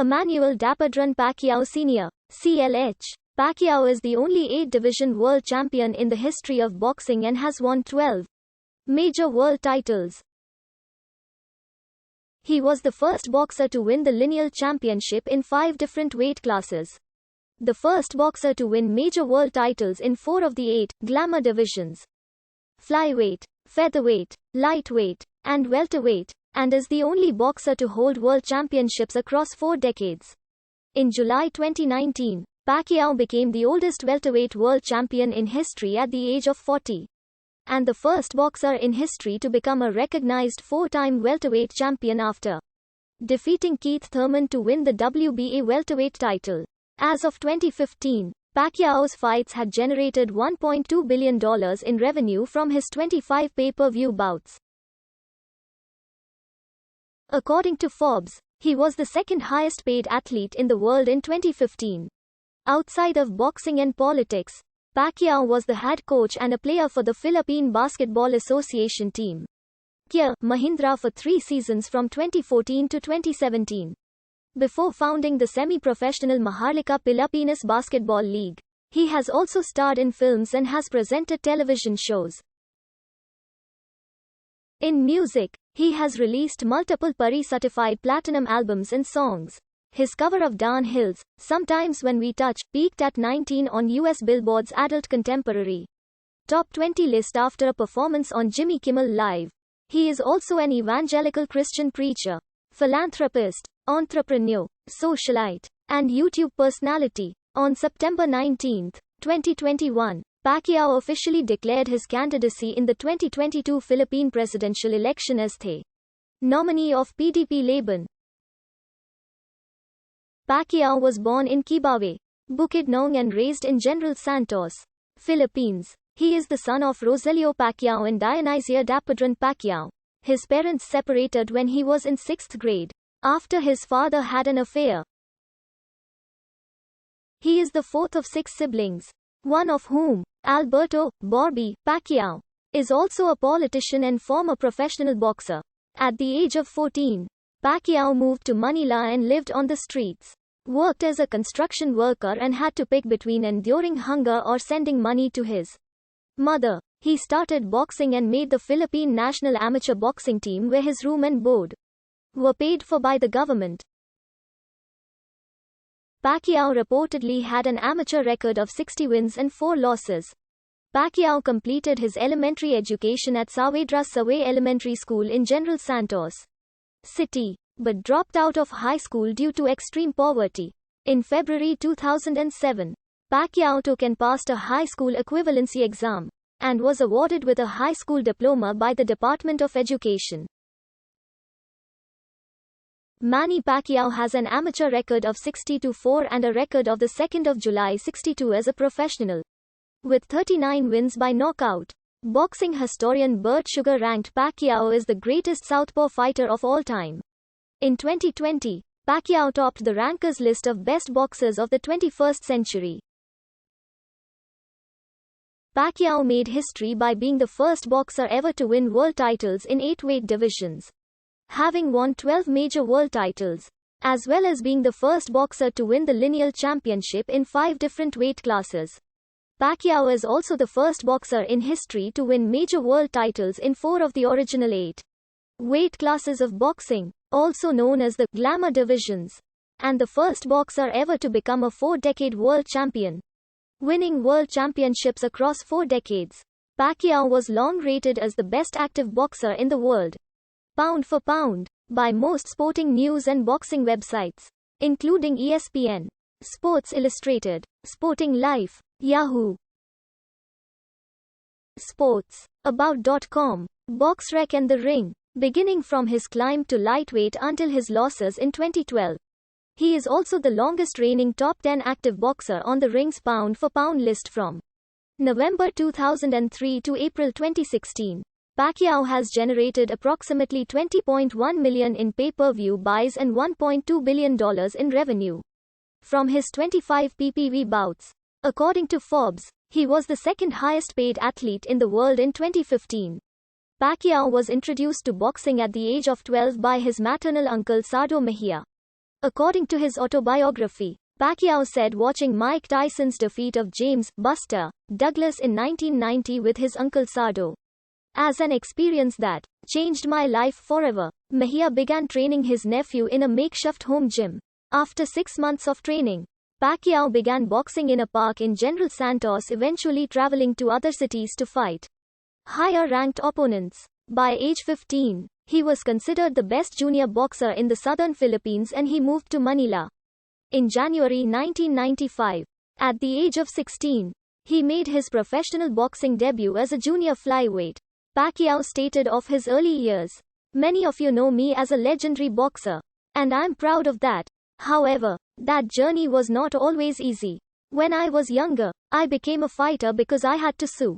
Emmanuel Dapadrun Pacquiao Sr., CLH. Pacquiao is the only 8-division world champion in the history of boxing and has won 12 major world titles. He was the first boxer to win the lineal championship in 5 different weight classes. The first boxer to win major world titles in 4 of the 8 glamour divisions: flyweight, featherweight, lightweight, and welterweight, and is the only boxer to hold world championships across 4 decades. In July 2019, Pacquiao became the oldest welterweight world champion in history at the age of 40. And the first boxer in history to become a recognized 4-time welterweight champion after defeating Keith Thurman to win the WBA welterweight title. As of 2015, Pacquiao's fights had generated $1.2 billion in revenue from his 25 pay-per-view bouts. According to Forbes, he was the second highest paid athlete in the world in 2015. Outside of boxing and politics, Pacquiao was the head coach and a player for the Philippine Basketball Association team, Mahindra, for 3 seasons from 2014 to 2017. Before founding the semi-professional Maharlika Pilipinas Basketball League, he has also starred in films and has presented television shows. In music, he has released multiple Pari-certified platinum albums and songs. His cover of Dan Hill's "Sometimes When We Touch" peaked at 19 on US Billboard's Adult Contemporary Top 20 list after a performance on Jimmy Kimmel Live. He is also an evangelical Christian preacher, philanthropist, entrepreneur, socialite, and YouTube personality. On September 19, 2021, Pacquiao officially declared his candidacy in the 2022 Philippine presidential election as the nominee of PDP Laban. Pacquiao was born in Kibawe, Bukidnon and raised in General Santos, Philippines. He is the son of Rogelio Pacquiao and Dionysia Dapadrun Pacquiao. His parents separated when he was in 6th grade, after his father had an affair. He is the 4th of 6 siblings, one of whom, Alberto "Bobby" Pacquiao, is also a politician and former professional boxer. At the age of 14, Pacquiao moved to Manila and lived on the streets, worked as a construction worker and had to pick between enduring hunger or sending money to his mother. He started boxing and made the Philippine national amateur boxing team, where his room and board were paid for by the government. Pacquiao reportedly had an amateur record of 60 wins and 4 losses. Pacquiao completed his elementary education at Saavedra Saway Elementary School in General Santos City, but dropped out of high school due to extreme poverty. In February 2007, Pacquiao took and passed a high school equivalency exam, and was awarded with a high school diploma by the Department of Education. Manny Pacquiao has an amateur record of 60-4 and a record of the 2nd of July 62 as a professional, with 39 wins by knockout. Boxing historian Bert Sugar ranked Pacquiao as the greatest southpaw fighter of all time. In 2020, Pacquiao topped the rankers list of best boxers of the 21st century. Pacquiao made history by being the first boxer ever to win world titles in 8 weight divisions, having won 12 major world titles, as well as being the first boxer to win the lineal championship in 5 different weight classes. Pacquiao is also the first boxer in history to win major world titles in 4 of the original 8 weight classes of boxing, also known as the glamour divisions, and the first boxer ever to become a 4-decade world champion, winning world championships across 4 decades. Pacquiao was long rated as the best active boxer in the world, pound for pound, by most sporting news and boxing websites, including ESPN, Sports Illustrated, Sporting Life, Yahoo Sports, About.com, BoxRec and The Ring. Beginning from his climb to lightweight until his losses in 2012. He is also the longest reigning top 10 active boxer on The Ring's pound-for-pound list from November 2003 to April 2016. Pacquiao has generated approximately $20.1 million in pay-per-view buys and $1.2 billion in revenue from his 25 PPV bouts. According to Forbes, he was the second highest paid athlete in the world in 2015. Pacquiao was introduced to boxing at the age of 12 by his maternal uncle Sardo Mejia. According to his autobiography, Pacquiao said watching Mike Tyson's defeat of James "Buster" Douglas in 1990 with his uncle Sardo as an experience that changed my life forever. Mejia began training his nephew in a makeshift home gym. After 6 months of training, Pacquiao began boxing in a park in General Santos, eventually traveling to other cities to fight higher-ranked opponents. By age 15, he was considered the best junior boxer in the southern Philippines and he moved to Manila in January 1995. At the age of 16, he made his professional boxing debut as a junior flyweight. Pacquiao stated of his early years, "Many of you know me as a legendary boxer, and I'm proud of that. However, that journey was not always easy. When I was younger, I became a fighter because I had to sue.